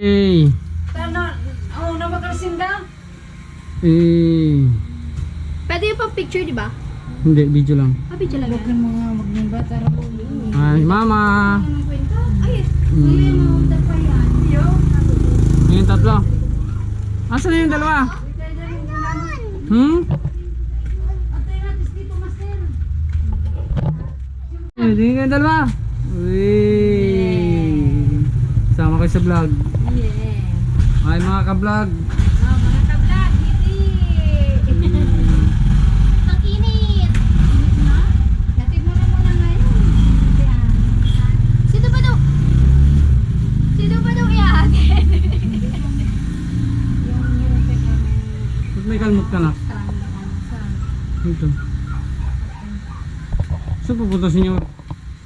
Eh. Oh, na magkasinda. Eh. Pwede yung pang picture, di ba? Hindi, video lang. Video lang Huwag yan. mga magbata ralo. Ay, mama. Anong kwento? Ay, Hmm. pa yan. Yung tatlo. Asan na yung dalawa? Hmm? Hindi nga yung dalawa. Uy. Sama kayo sa vlog. Yeah. Ay mga ka-vlog. Oh, mga ka-vlog, hindi. Ang init. Init na? Latid mo na muna ngayon. Sino ba daw? Sino ba daw iaatin? Ba't may kalmot ka na? Dito. Saan pupunta sa inyo?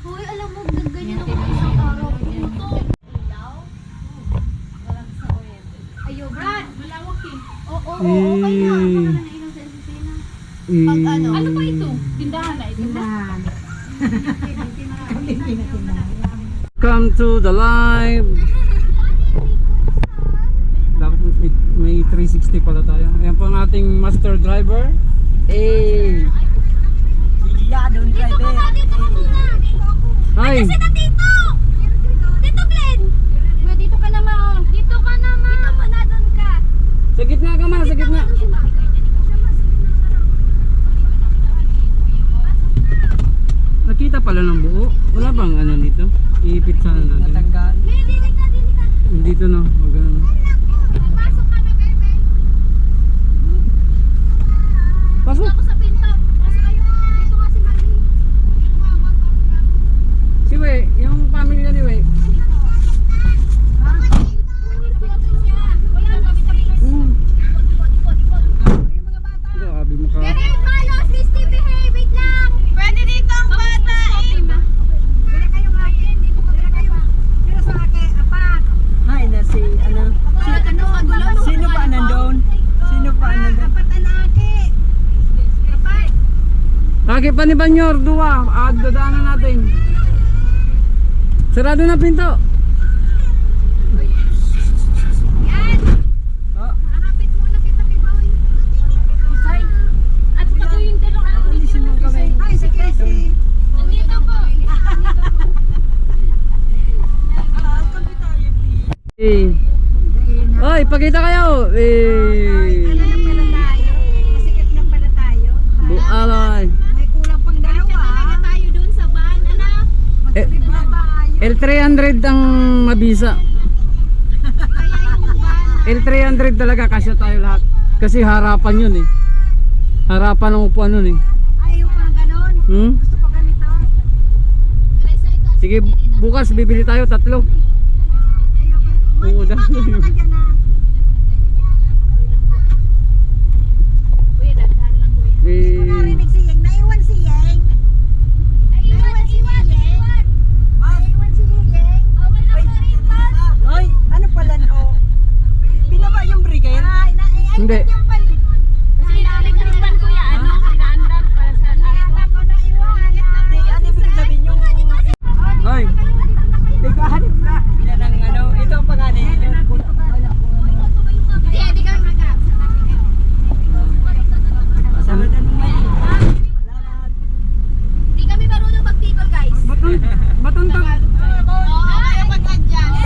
Hoy, alam mo, ganyan ako isang araw. Puto. Ayo, Brad, malawak eh. Oo, okay na. Baka na nainom sa Encisina. Pag ano ba ito? Tindahan na ito? Come to the live. Dapat may 360 pala tayo. Ayan po ang ating master driver. Hey. Dito ka muna. Hi. Kasi na dito! Dito, Glenn! Dito ka naman. Dito ka naman. Dito pa na doon ka. Sa gitna ka ma, sa gitna. Nakita pala ng buo. Wala bang ano dito? Iipit sana natin. Dili ka. Dito no. O ganun. Pasok ka na, bebe. Pasok. Ako sa pinto. Pasok kayo. Dito nga si Mami. Si We, yung family ni We. Grabe mo ka. Please behave, wait lang. Pwede dito ang bata eh. Dila kayo nga. Dila kayo. Dila sa akin, apat. Hay na si ano. Sino pa nandun? Sino pa nandun? Apat na aki. Apat. Lagi pa ni Banyor, dua. Dadaanan natin. Sarado na pinto. Yan. Hanapit muna kita kay Boy. At pag yung dalawang ano dito mo kami. Ay, si Casey. Nandito po. Hey. Oy, pakita kayo. Eh. Ano na pala tayo? Masikip na pala tayo. Bualay. May kulang pang dalawa. Talaga tayo dun sa van, ano? Masikip na tayo. L300 ang mabisa. Kaya yung van. L300 talaga kasya tayo lahat. Kasi harapan yun eh. Harapan ng upuan nun eh. Ayaw pang ganon. Hmm? Gusto ko ganito. Sige, bukas bibili tayo tatlo. Oo, Mati, dahil ano ka dyan ah? Kuya, dahan lang kuya. Hindi ko narinig si Yeng. Naiwan si Yeng. Naiwan si Yeng. Naiwan si Yeng. Bawal ang maripas. Hoy, ano pala oh? Binaba yung brigade? Ay, Hindi. yung pala. Kasi naalig ng van kuya, ano? Pinaandar para sa Kaya ako naiwan. Di, ano ibig sabihin yung... Ay, Nagkahanap ka. Yan ang ano, ito ang pangalan. Hindi, hindi kami mag-up. Masama na naman. Hindi kami marunong mag-table, guys. baton to. Oo, kayo mag-adjust.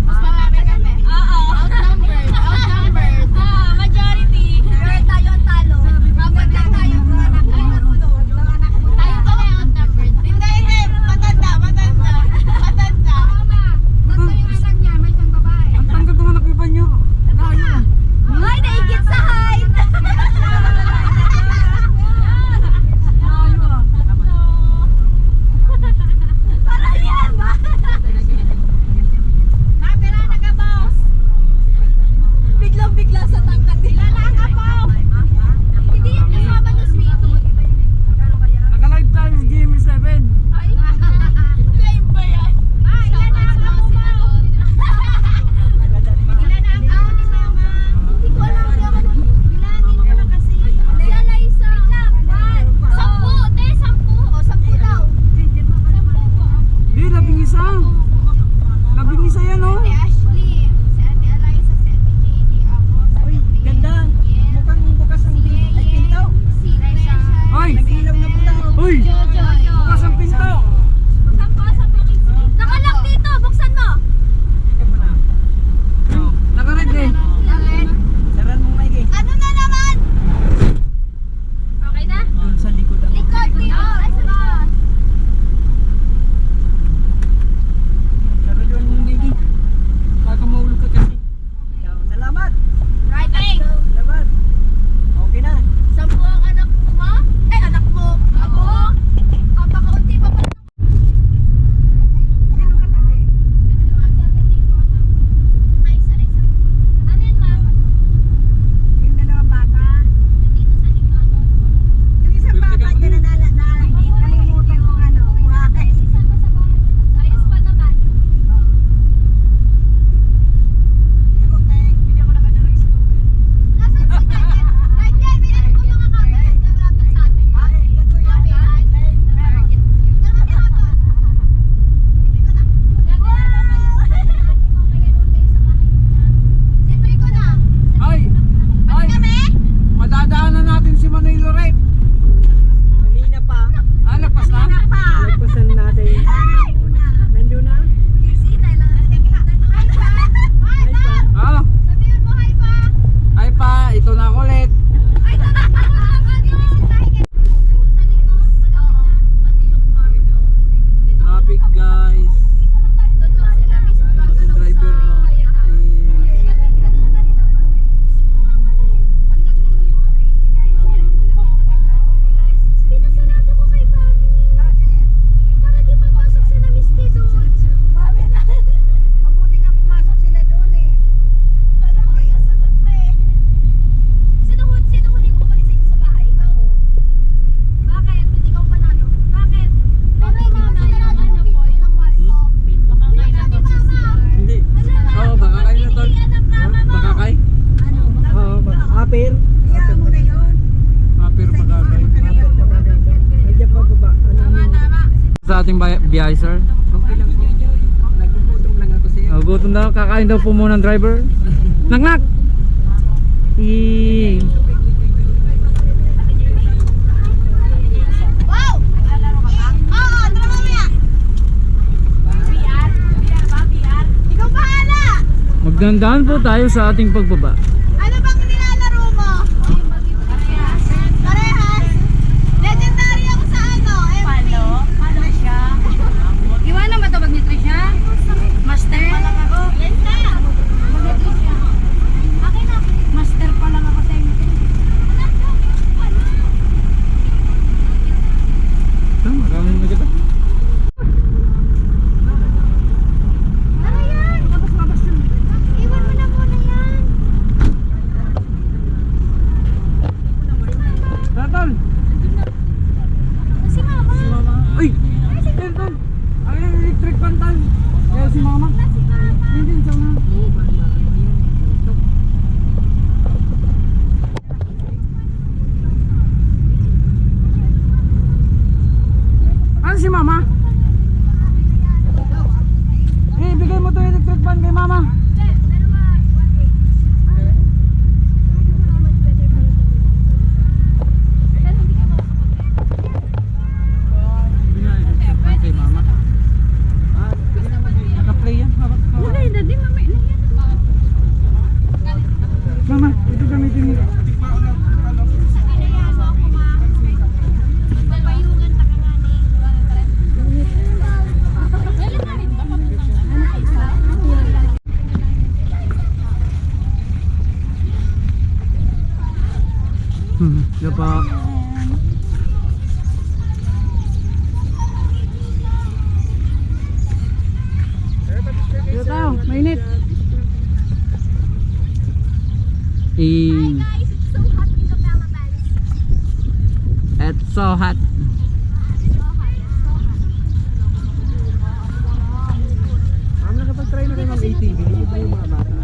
Mas marami kami. Oo. Outnumbered. Majority. Pero tayo ang talo. Kapag lang tayo marunong. Tayo pala yung outnumbered. Hindi. Matanda. Tatlo yung anak niya, may isang babae. Ang tangkad ng anak ni Banyor. Ay, naigit sa height! Parang yan ba? Napira na ka, boss! Biglang-bigla sa tangkad nila. Nakakapaw! Hindi yan kasama ng sweetie. Naka-live tayo sa Game 7. Ay, live ba yan? Ay, ilan na ang ako, ma'am? Ilan na ang ako ni mama? Hindi ko alam kung ano. Bilangin ko na kasi. Si Alaysa. 10. Te, 10. O, 10 daw. 10 po. Di, labing isa. Labing isa yan oh. Si Ashley. Si ating biyahe, sir. Okay lang po. Nagugutom lang ako sir. Gutom daw, kakain daw po muna ng driver. Nak! Wow! Oo, tara mamaya. Ikaw bahala. Magdandahan po tayo sa ating pagbaba. Ano bang nilalaro mo? Parehas. Parehas? Legendary ako sa ano? Palo? Palo siya. Iwanan ba ito ni Trisha? Master? Yes na. Akin na. Master pa lang ako sa inyo. Maraming maganda. Ano yan? Iwan mo na muna yan. Tatol! Si Mama. Uy! Tatol! Ang electric fan tan. Kaya si mama. Si Mama. Hindi, sa mga. Ano si mama? Bigay mo to electric fan kay mama. Kay mama. Naka-play yan. Wala yun, daddy. Mama. Mama, ito gamitin mo. Yan pa. Dito tayo, mainit. Guys, it's so hot in the Philippines. It's so hot. Ma'am, nakapag-try na kayo ng ATV. Libre yung mga bata.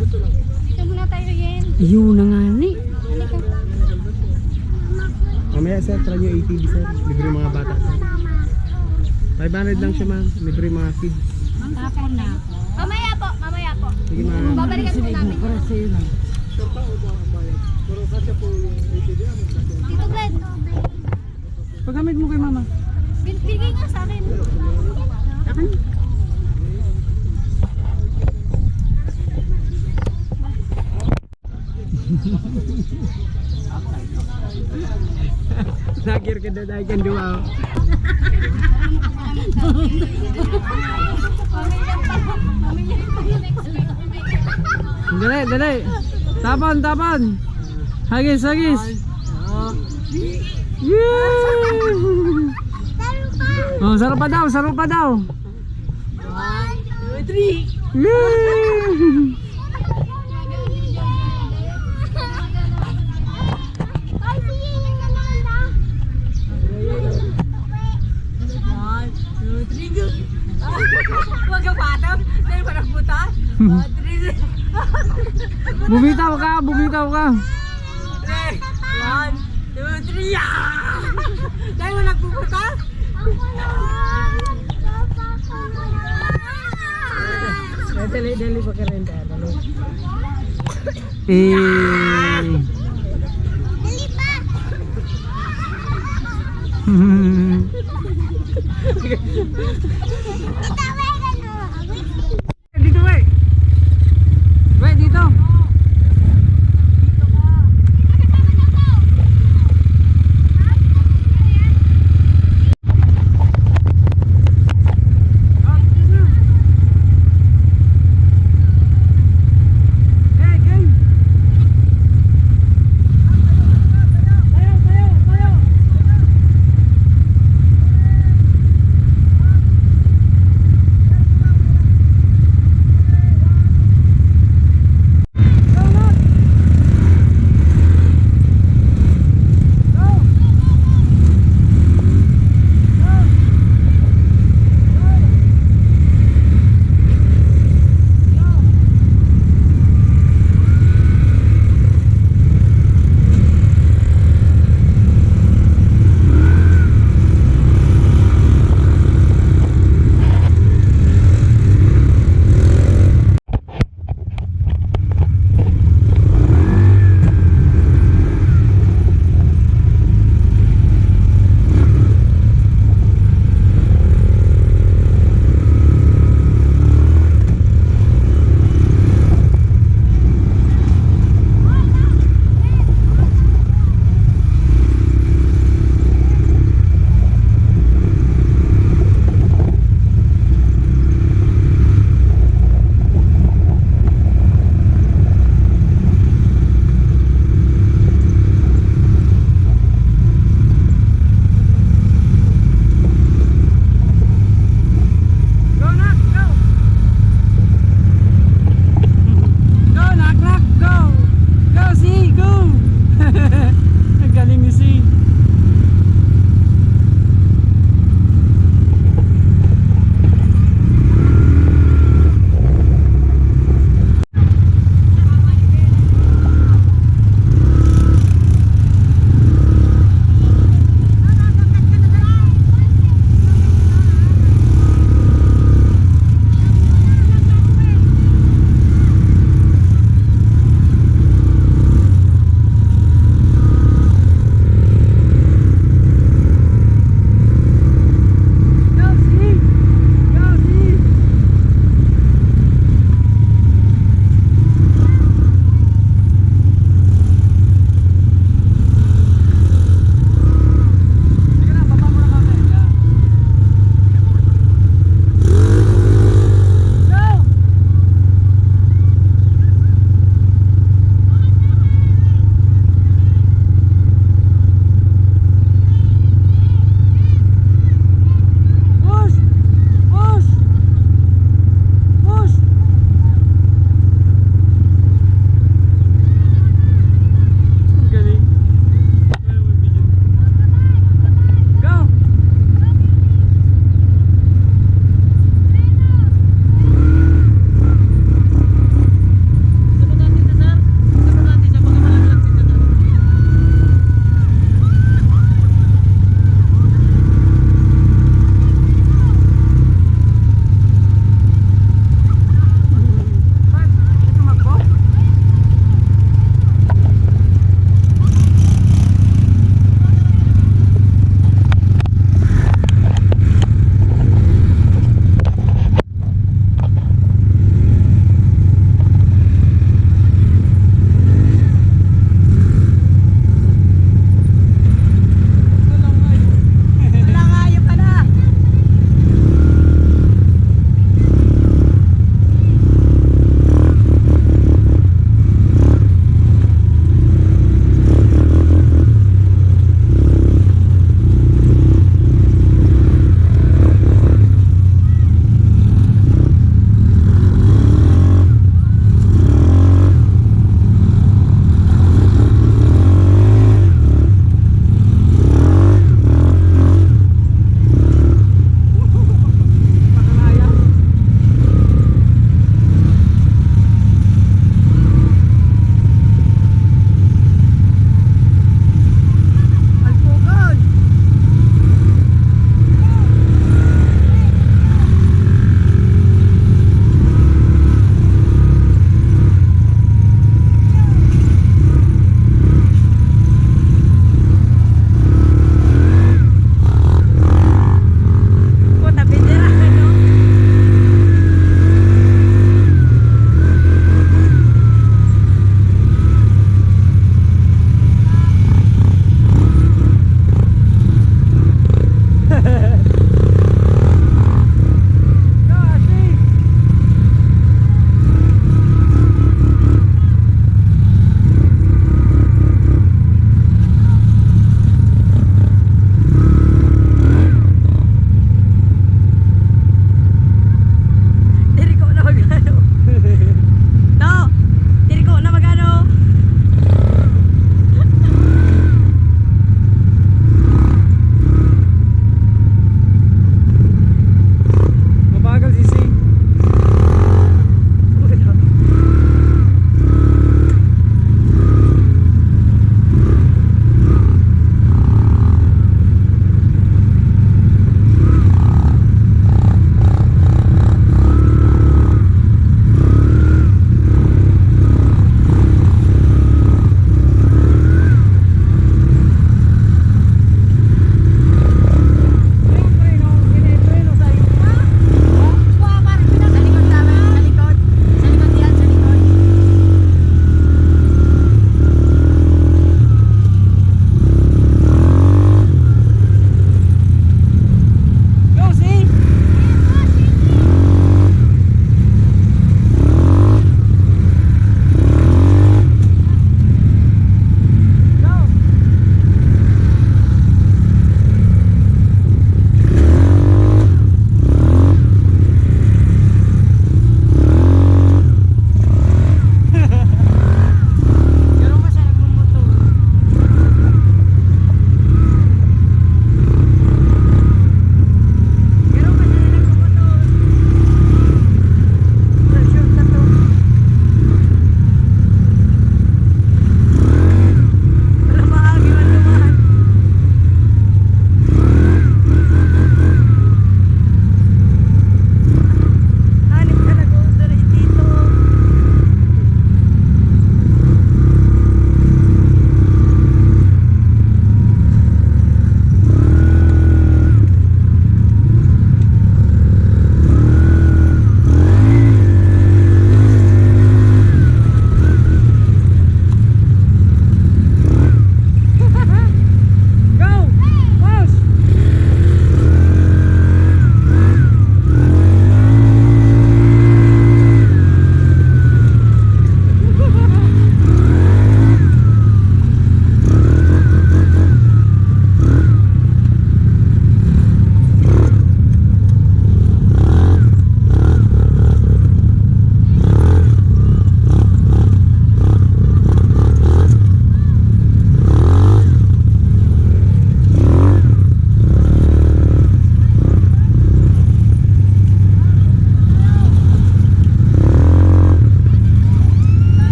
Dito muna tayo, Yen. Yun na nga ni. Mamaya sir, try nyo ATV sir. Libre yung mga bata sir. 500 lang siya ma'am. Libre yung mga kids. Tapon na. Mamaya po, mamaya po. Sige ma'am. Babalikan po namin. Tito Glenn. Paggamit mo kay mama. Bigay nga sa akin. Nagir ka na dahil kan duwa. Dali, dali. Tapan, tapan. Hagis, hagis. Yeah! Oh, sarap pa daw, sarap pa daw. 1, 2, 3. Yeah! Ay, sige, yung ganda. 1, 2, 3, go. Huwag ka patam. Dahil parang buta. 1, 3, Bumitaw ka, bumitaw ka. 1, 2, 3. Dahil mo nagpupunta. Dali pa ka rin dahil. Dali pa. Hmm. Itawi.